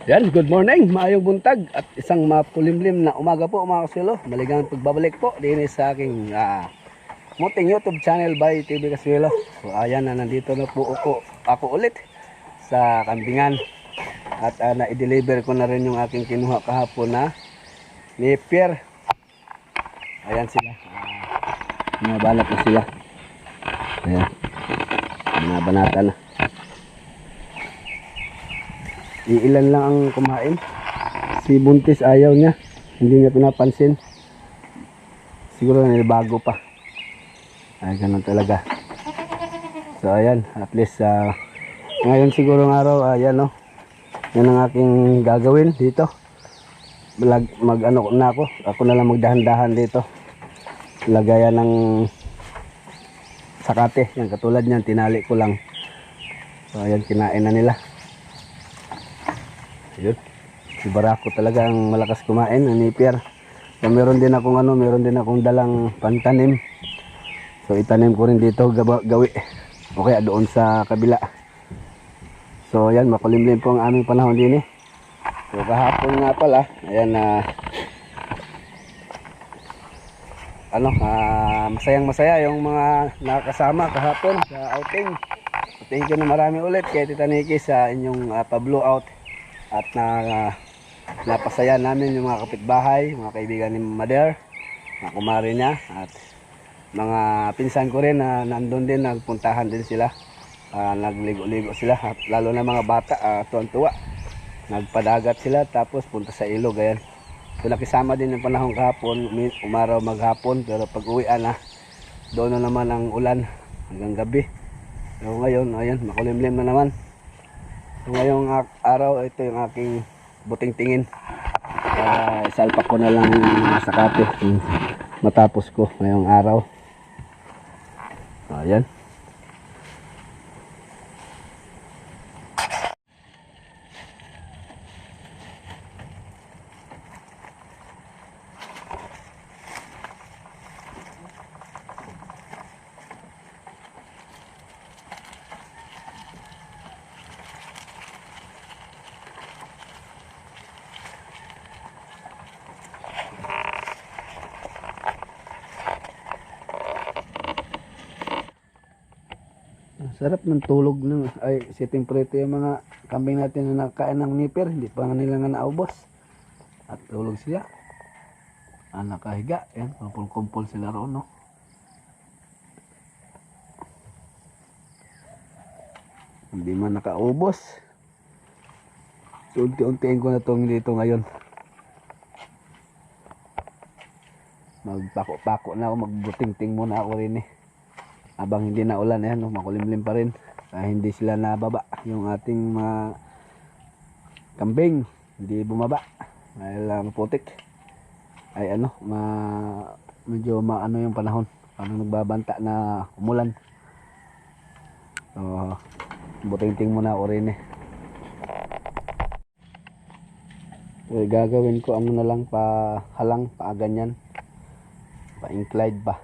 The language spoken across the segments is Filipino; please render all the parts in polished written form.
Yan, good morning, maayong buntag at isang mapulimlim na umaga po mga kasuelo. Maligang pagbabalik po din sa aking muting YouTube channel by TV Kasuelo. So ayan na, nandito na po ako ulit sa kambingan. At na-deliver ko na rin yung aking kinuha kahapon na Napier. Ayan sila, binabalak na sila. Ayan, binabanata na. Iilan lang ang kumain. Si Buntis ayaw niya, hindi niya pinapansin. Siguro bago pa. Ay ganun talaga. So ayan, at least ngayon siguro ng araw, ayan yan ang aking gagawin dito. Mag ano na ako na lang magdahan-dahan dito. Lagayan ng sakate, yan katulad niyan, tinali ko lang. So ayan, kinain na nila. Yun, si Barako talaga ang malakas kumain, ang Napier. So meron din akong dalang pantanim. So itanim ko rin dito, gawi o kaya doon sa kabila. So yan, makulimlim po ang aming panahon din eh. So kahapon nga pala, ayan masayang masaya yung mga nakasama kahapon sa outing. Thank you na marami ulit kay Tita Nikki sa inyong pa-blow out. At napasaya namin yung mga kapitbahay, mga kaibigan ni Mother, mga kumari niya, at mga pinsan ko rin na nandun din, nagpuntahan din sila. Nagligo-ligo sila, at lalo na mga bata, tuwan-tuwa. Nagpadagat sila, tapos punta sa ilog, ayan. So nakisama din yung panahon kahapon, umaraw maghapon, pero pag uwian doon na naman ang ulan hanggang gabi. So ngayon, ayan, makulimlim na naman. So ngayong araw, ito yung aking buting tingin. Isalpak ko na lang yung sakate matapos ko ngayong araw. Ayan. Sarap ng tulog ng sitting preto yung mga kambing natin na nakain ng Napier, hindi pa nila nga naubos. At tulog sila. Nakahiga, yan, kumpul-kumpul sila roon, no. Hindi man nakaubos. So unti-untiin ko na itong dito ngayon. Magpako-pako na ako, magbuting-ting muna ako rin eh. Habang hindi na ulan, ayan, makulimlim pa rin. Hindi sila nababa, yung ating mga kambing hindi bumaba dahil putik ay medyo maano yung panahon, parang nagbabanta na umulan. So buting-ting muna ako rin eh. So gagawin ko na lang, pa halang, pa ganyan, pa incline ba,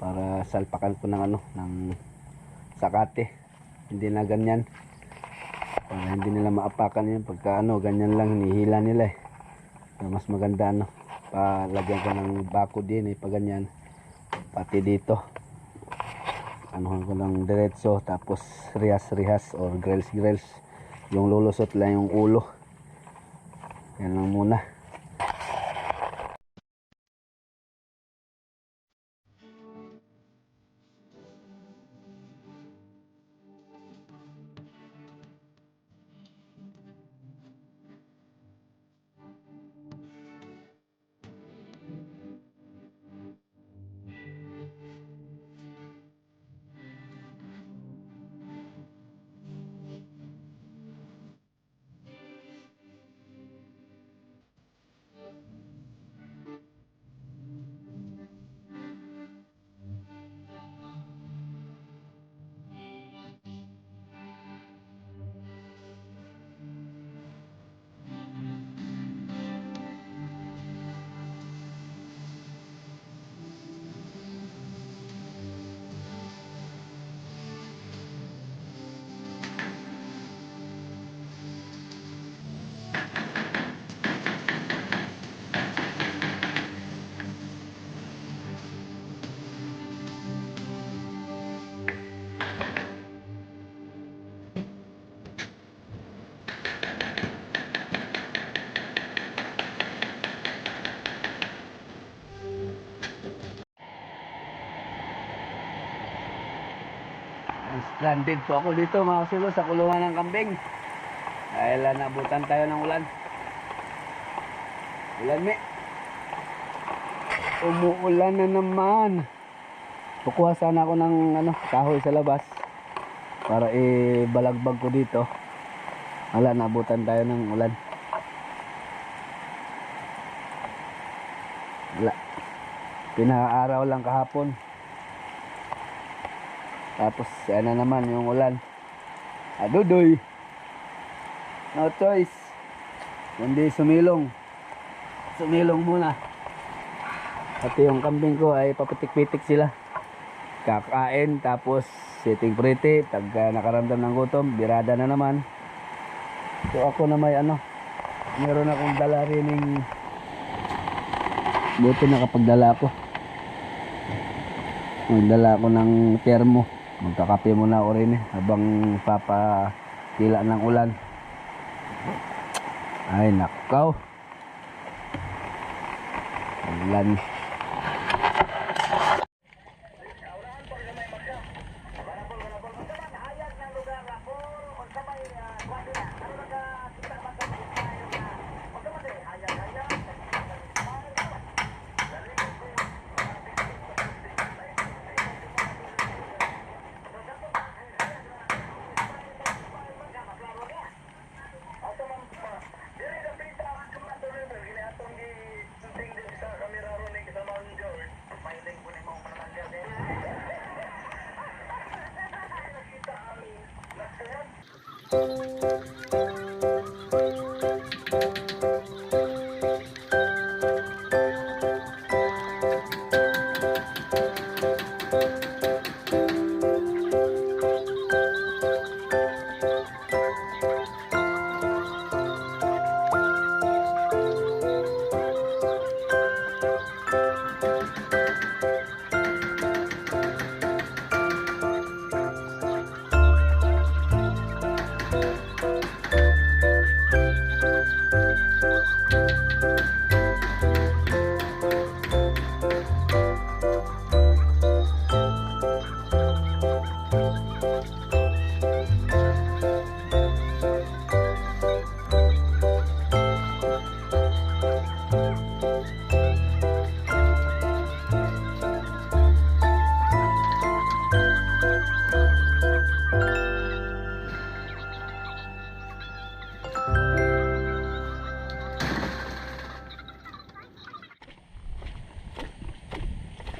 para salpakan ko ng ng sakate, hindi na ganyan, para hindi nila maapakan yan pagka ganyan lang hinihila nila eh. So, mas maganda palagyan ko ng bako din eh, pa ganyan, pati dito anuhan ko ng diretso, tapos rihas or grills, yung lulusot lang yung ulo, yan lang muna. Stranded po ako dito mga kasilo sa kulungan ng kambing. Dahil nabutan tayo ng ulan. Ulan mi. Umuulan na naman. Kukuha sana ako ng kahoy sa labas para ibalagbag ko dito. Wala, nabutan tayo ng ulan. Wala. Pinaaraw lang kahapon. Tapos na naman yung ulan. Adudoy. No choice. Kundi sumilong. Sumilong muna. Pati yung kambing ko ay papitik-pitik sila. Kakain tapos sitting pretty. Pag nakaramdam ng gutom, birada na naman. So ako na may meron akong dala rin ng buti nakapagdala ako. Magdala ako ng termo. Magkakape muna ako rin habang papakila ng ulan. Ay nakaw. Ulan.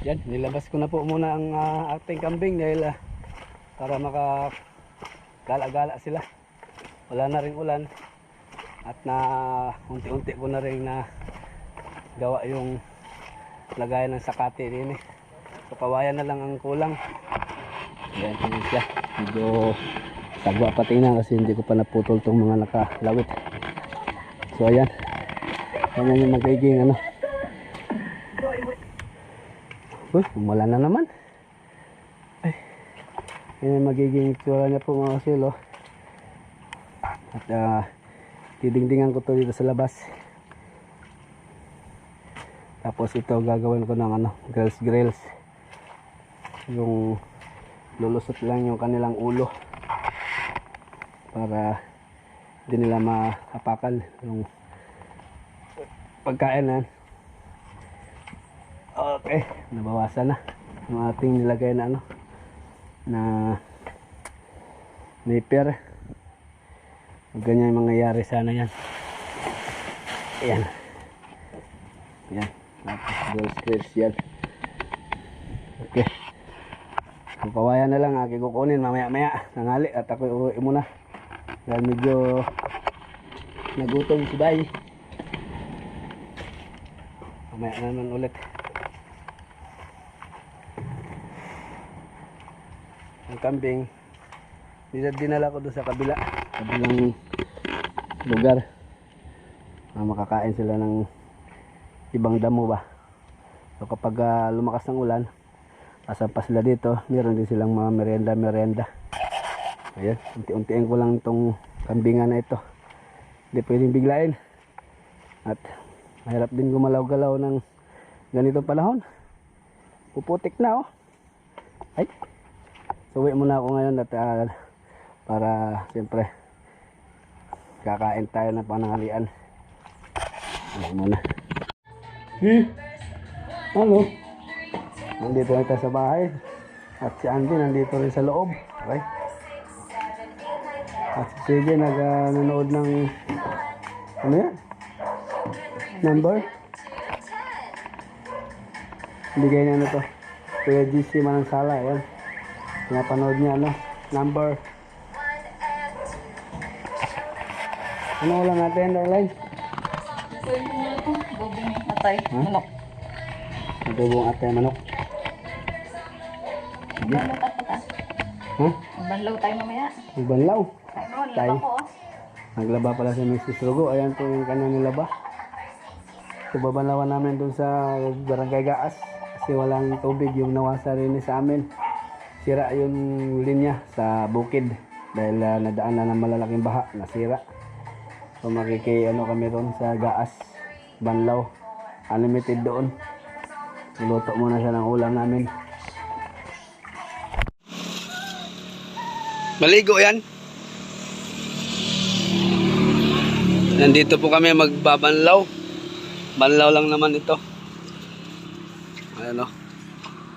Yan, nilabas ko na po muna ang ating kambing dahil para makagala-gala sila. Wala na ring ulan at na unti-unti ko na rin na gawa yung lagayan ng sakati din eh. So kawayan na lang ang kulang. Yan, yun siya. Medyo sagwa pa tingnan kasi hindi ko pa naputol tong mga nakalawit. So ayan. Yan yung magiging Uy, umulan na naman. Ay, yan yung magiging itsura niya po mga kasilo. At didingdingan ko to dito sa labas. Tapos ito gagawin ko ng grills. Yung lulusot lang yung kanilang ulo para hindi nila maapakan yung pagkain na. Okay, nabawasan na yung ating nilagay na na nipper. Ganyan yung mangyayari sana yan. Ayan. Ayan. Tapos grills yan. Okay. Ang kawayan na lang aking kukunin mamaya-maya. Nangali at ako uwi muna. Dahil medyo nagutom si Bay. Mamaya naman ulit. Ang kambing dinala ko doon sa kabilang lugar. Makakain sila ng ibang damo ba. So kapag lumakas ng ulan, asampa sila dito, meron din silang mga merienda. Ayan, unti-untiin ko lang itong kambingan na ito. Hindi pwedeng biglain. At mahirap din gumalaw-galaw ng ganitong panahon. Puputik na oh. Ay, So uwi muna ako ngayon at para siyempre kakain tayo ng pananghalian. Uwi muna. Ano? Nandito na tayo sa bahay. At si Andy nandito rin sa loob. Okay? At si CJ nanonood ng ano yan? Number? Bigay niya ano to. Kuya GC Manansala. Ayan. Pinapanood niya ano? Number. Ano ulam natin, darling? Bubong atay, manok. Adobong atay manok. Banlaw tayo pa. Ha? Banlaw tayo mamaya. Banlaw. Tayo, laba ko oh. Naglaba pala si Mrs. Rugo. Ayan po yung kanyang nilaba. So babanlawan namin dun sa Barangay Gaas. Kasi walang tubig yung nawasa rin sa amin. Sira yung linya sa bukid. Dahil nadaan na ng malalaking baha. Nasira. So ano kami ron sa Gaas. Banlaw. Unlimited doon. Niluto muna siya ng ulam namin. Maligo yan. Nandito po kami magbabanlaw. Banlaw lang naman ito. Ayan o.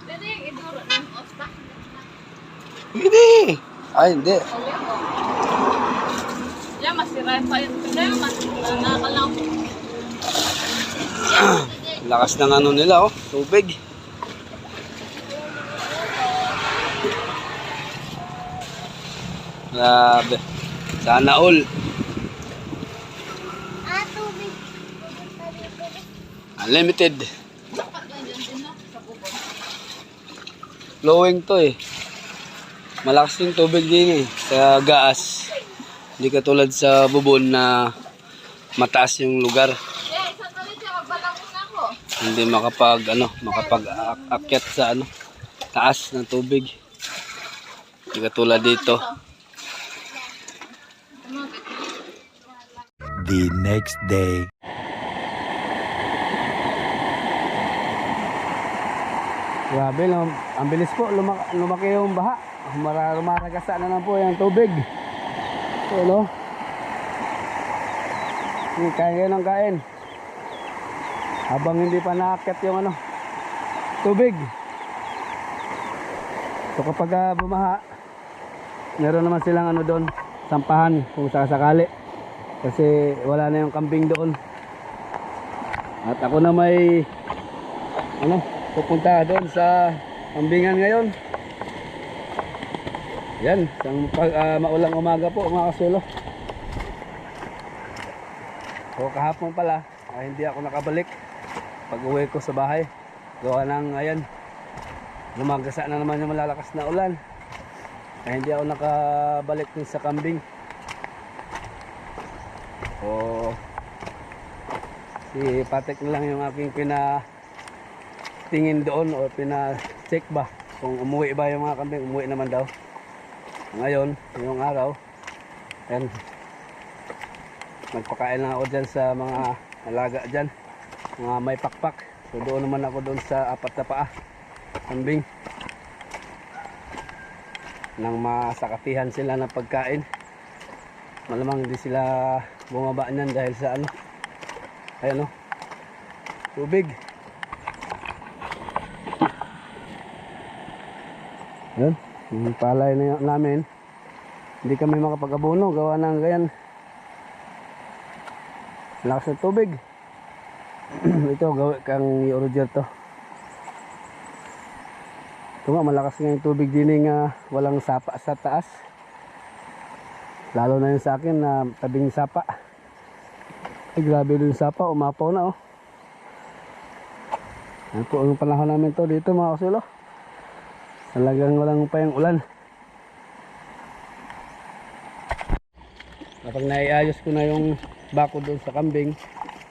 Pwede yung iduro ng osta. Hindi. Ay, hindi. Yan, masira pa yun. Kaya mas nakakalaw. Lakas ng ano nila oh. Tubig. Grabe. Sana all. Unlimited. Flowing to eh. Malakas yung tubig din eh. Sa Gaas. Hindi katulad sa Bubon na mataas yung lugar. Hindi makapag-akyat sa taas ng tubig. Hindi katulad dito. The next day. Grabe, ang bilis po, lumaki yung baha. Maragasa na lang po yung tubig. So, no? Kain ng kain. Habang hindi pa naakyat yung tubig. So kapag bumaha, meron naman silang doon, sampahan kung sakali. Kasi wala na yung kambing doon. At ako na may pupunta doon sa kambingan ngayon. Yan, isang maulang umaga po mga kasulo. So kahapon pala, hindi ako nakabalik pag uwi ko sa bahay. Gawa ng ayan, lumagasa na naman yung malalakas na ulan. Kaya hindi ako nakabalik din sa kambing. So si Patek na lang yung aking tingin doon o pina-check ba kung umuwi ba yung mga kambing. Umuwi naman daw. Ngayon, yung araw, ayan, magpakain lang ako dyan sa mga alaga dyan, mga may pakpak. So doon naman ako doon sa 4 na paa kambing nang masakatihan sila ng pagkain. Malamang hindi sila bumaba niyan dahil sa ayan tubig. Yan, yung palay na namin, hindi kami makapag-abono gawa ng ganyan, lakas ng tubig. Ito gawin kang i-order to. Ito nga, malakas nga yung tubig din walang sapa sa taas. Lalo na yung sa akin na tabing sapa. Ay, grabe yung sapa, umapaw na oh. Yan po yung panahon namin to dito mga kasulo. Talagang walang pa yung ulan. Kapag naiayos ko na yung bako doon sa kambing,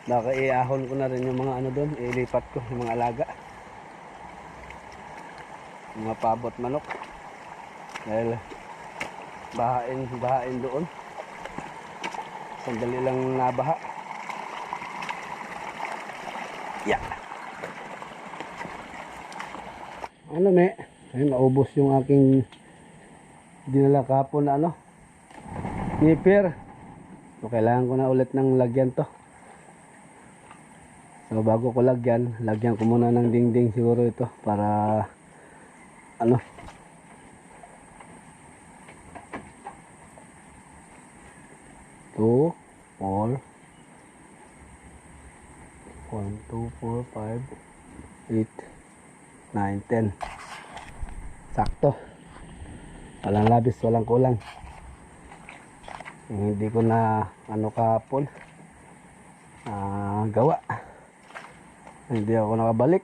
baka iahon ko na rin yung mga doon, ilipat ko yung mga alaga. Mga pabot manok. Dahil bahain doon. Sandali lang nabaha. Yeah. Ayun, naubos yung aking dinala kahapon na ano, nipper. So kailangan ko na ulit ng lagyan to. So bago ko lagyan ko muna ng dingding siguro ito para ano, two, four, 1, 2, 4, 5, 8, 9, 10. Sakto. Walang labis, walang kulang. Hindi ko na ano kahapon gawa. Hindi ako nakabalik.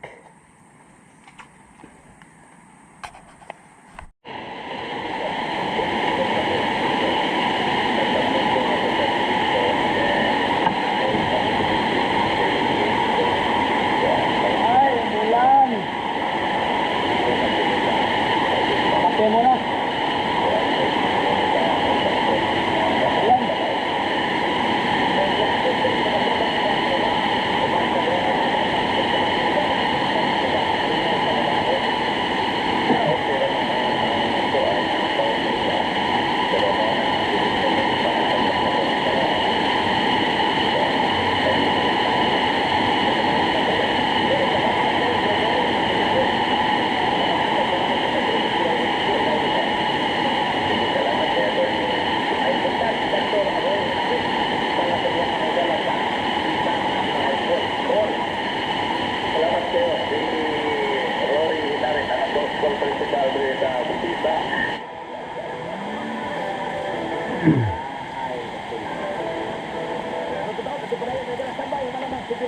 Ay, bulan. Kape mo na. Bulan.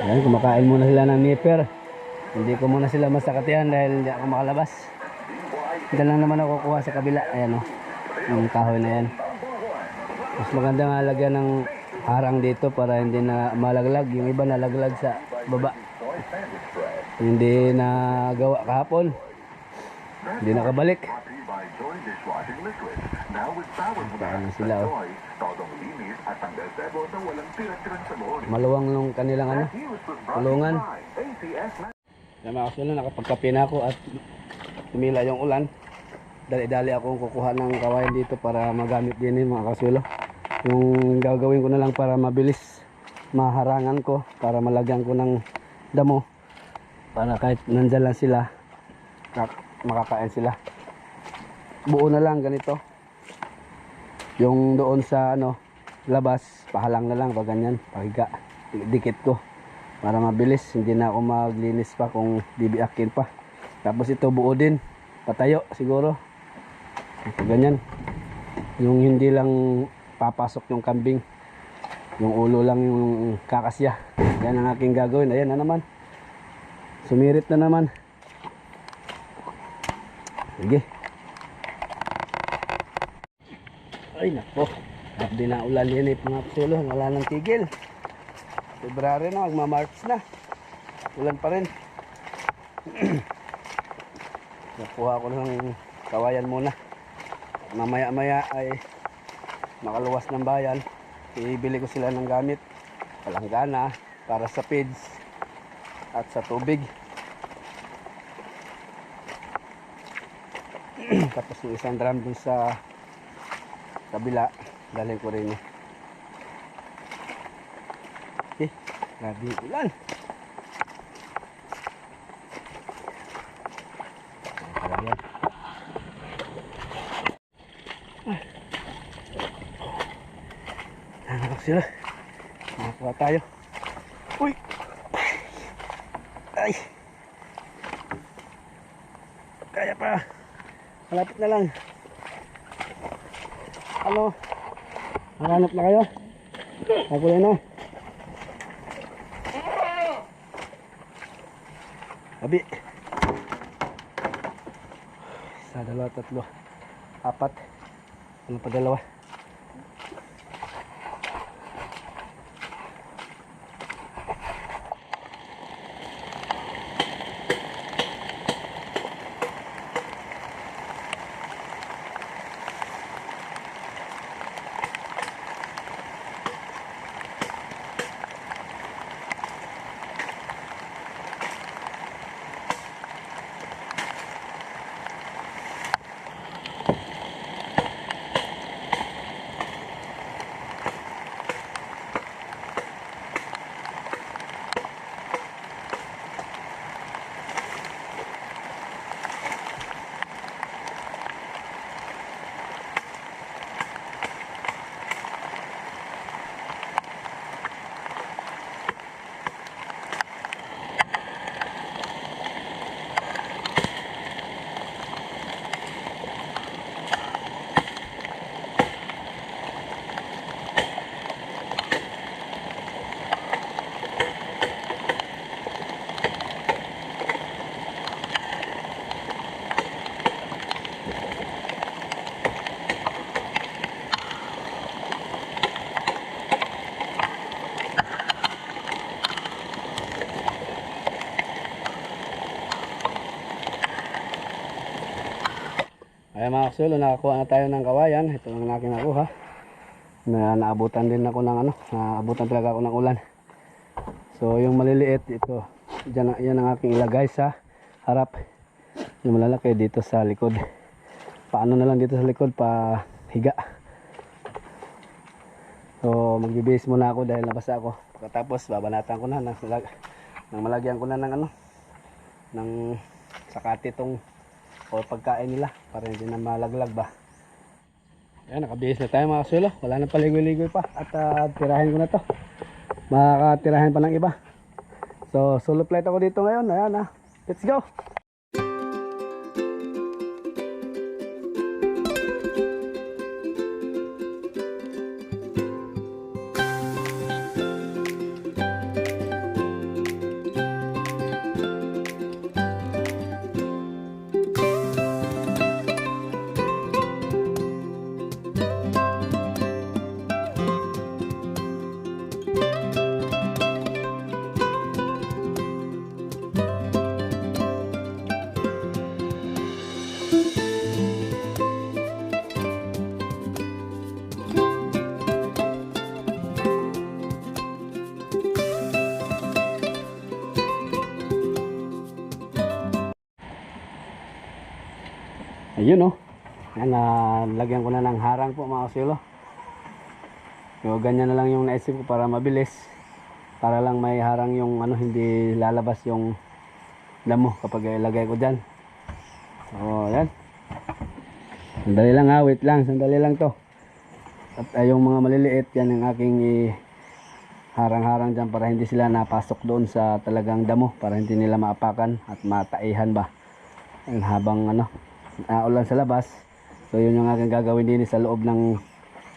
Ayan, kumakain muna sila ng nipper. Hindi ko muna sila masakatihan dahil hindi ako makalabas. Diyan lang naman ako kukuha sa kabila. Ayan o, yung kahoy na yan. Mas maganda nga lagyan ng harang dito para hindi na malaglag. Yung iba nalaglag sa baba. Hindi na gawa kahapon. Hindi nakabalik. Paano sila o. Maluwang nung kanilang ano, kulungan. Kaya mga kasulo, nakapagkape na ako at tumila yung ulan. Dali-dali akong kukuha ng kawayan dito para magamit din mga kasulo. Yung gagawin ko na lang para mabilis maharangan ko, para malagyan ko ng damo, para kahit nandyan lang sila makakain sila. Buo na lang ganito. Yung doon sa ano labas, pahalang na lang pag ganyan, pahiga, dikit ko para mabilis, hindi na ako maglinis pa kung bibiakin pa. Tapos ito buo din, patayo siguro ito ganyan, yung hindi lang papasok yung kambing, yung ulo lang yung kakasya. Yan ang aking gagawin. Ayan na naman, sumirit na naman. Sige. Ay nako, di na ulan yan mga kasulo, wala nang tigil. February na, magma-March na, ulan pa rin. Nakuha ko ng kawayan muna, mamaya maya ay makaluwas ng bayan, ibili ko sila ng gamit, palanggana para sa feeds at sa tubig. Tapos yung isang drum dun sa kabila, dalhin ko rin. Okay, grabe yung ulan. Ayan. Hanap sila. Nakakuha tayo. Uy! Ay! Kaya pa. Malapit na lang. Ano? Nakanap na kayo? Nakulay na. Abi. Isa, dalawa, tatlo, apat. Ano pa dalawa? Ay mga kasulo, nakakuha na tayo ng kawayan. Ito ang aking nakuha. Naabutan din ako ng naabutan talaga ako ng ulan. So yung maliliit ito, yan ang aking ilagay sa harap. Yung malalaki dito sa likod. Paano na lang dito sa likod pa higa. So magbibihis muna ako dahil nabasa ako. Pagkatapos babanatan ko na nang malagyan ko na ng ng sakati tong o pagkain nila para hindi na malaglag ba. Ayan, nakabihis na tayo mga kasulo. Wala nang paligoy-ligoy pa. At tirahin ko na to. Makakatirahin pa ng iba. So solo flight ako dito ngayon. Ayan let's go. Ayun Yan, lagyan ko na ng harang po mga kasulo. So ganyan na lang yung naisip ko para mabilis. Para lang may harang yung hindi lalabas yung damo kapag ilagay ko dyan. So yan. Sandali lang wait lang. Sandali lang to. At yung mga maliliit, yan ang aking harang-harang dyan para hindi sila napasok doon sa talagang damo. Para hindi nila maapakan at mataihan ba. Yan, habang ulan sa labas. So yun yung aking gagawin din sa loob ng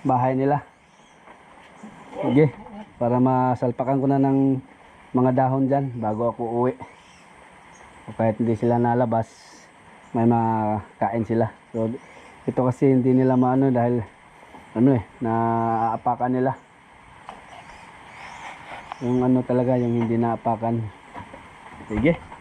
bahay nila. Sige, para masalpakan ko na ng mga dahon dyan bago ako uwi. O kahit hindi sila nalabas, may makain sila. So ito kasi hindi nila maano dahil naaapakan nila. Yung talaga yung hindi naapakan. Sige.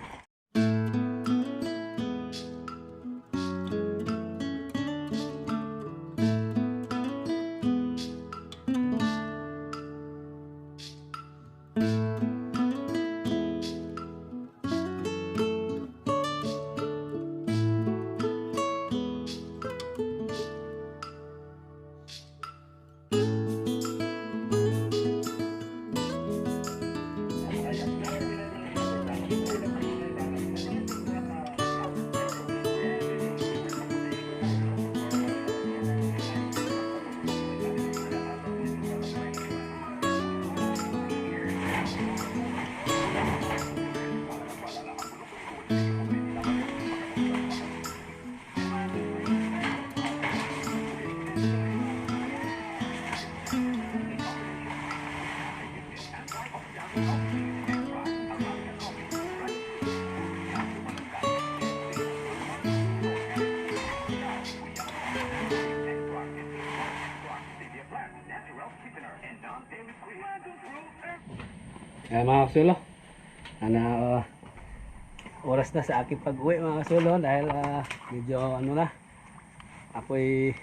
Mga kasulo, oras na sa aking pag-uwi mga kasulo dahil medyo ako'y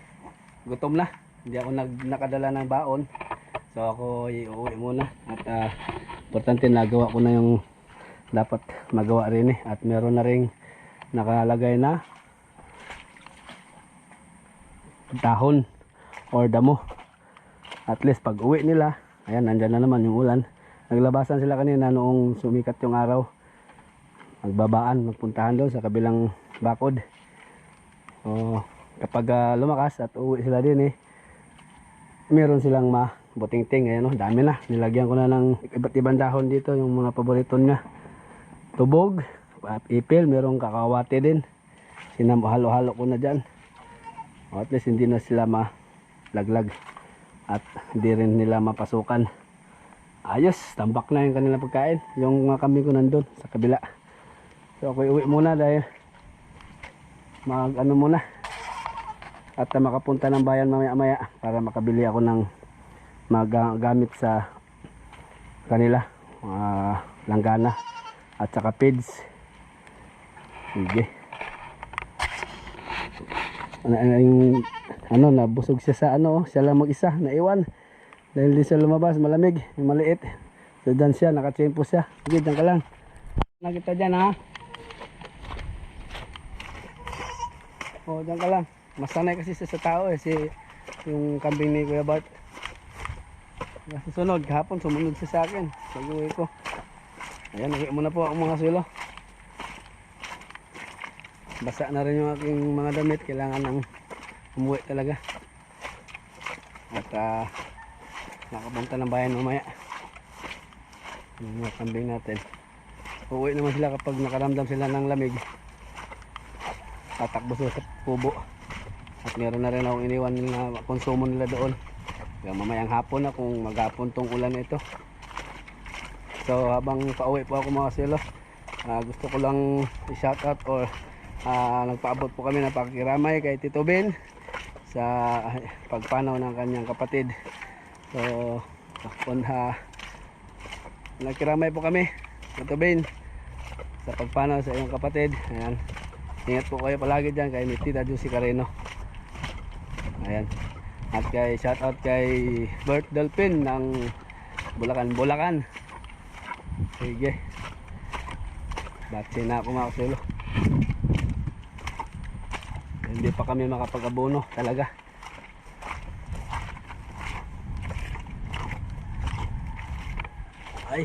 gutom na, hindi ako nakadala ng baon, so ako iuwi muna at importante nagawa ko na yung dapat magawa rin at meron na ring nakalagay na dahon or damo. At least pag uwi nila, ayan, nandyan na naman yung ulan. Naglabasan sila kanina noong sumikat yung araw. Magpuntahan doon sa kabilang bakod. So, kapag lumakas at uwi sila din meron silang mabuting-ting. Ayan dami na. Nilagyan ko na ng iba't ibang dahon dito, yung mga paborito niya. Tubog, ipil, merong kakawate din. Halo-halo ko na dyan. At least hindi na sila malaglag at hindi rin nila mapasukan. Ayos, tambak na yung kanilang pagkain. Yung mga kambing ko nandun sa kabila. So ako uwi muna dahil muna at makapunta ng bayan mamaya-maya para makabili ako ng magamit sa kanila, langgana at saka feeds. Sige. nabusog siya sa siya lang mag-isa, naiwan. Dahil di siya lumabas, malamig, maliit. So dyan siya, nakatsempo siya. Sige, dyan ka lang. Nakita dyan ha. O, dyan ka lang. Masanay kasi siya sa tao yung kambing ni Kuya Bart. Kasi sunod, kahapon sumunod siya sa akin. Pag-uwi ko. Ayan, nakikita mo na po ang mga sulo. Basa na rin yung aking mga damit. Kailangan ng umuwi talaga. At nakapunta ng bayan mamaya. Yung mga kambing natin. Uuwi naman sila kapag nakaramdam sila ng lamig. Tatakbo sila sa kubo. At meron na rin akong iniwan na konsumo nila doon. Kaya mamayang hapon na kung maghapon tong ulan na ito. So habang pauwi po ako mga silo, gusto ko lang i-shoutout or nagpaabot po kami ng pakikiramay kay Tito Ben sa pagpanaw ng kanyang kapatid. So nagkiramay po kami Tito Ben sa pagpanaw sa iyong kapatid. Ayan. Ingat po kayo palagi dyan kay Tita Juicy Careno. Ayan. At kay shoutout kay Bert Delpin ng Bulacan. Sige. Batsi na ako mga kasulo. Hindi pa kami makapag-abono talaga. Ay.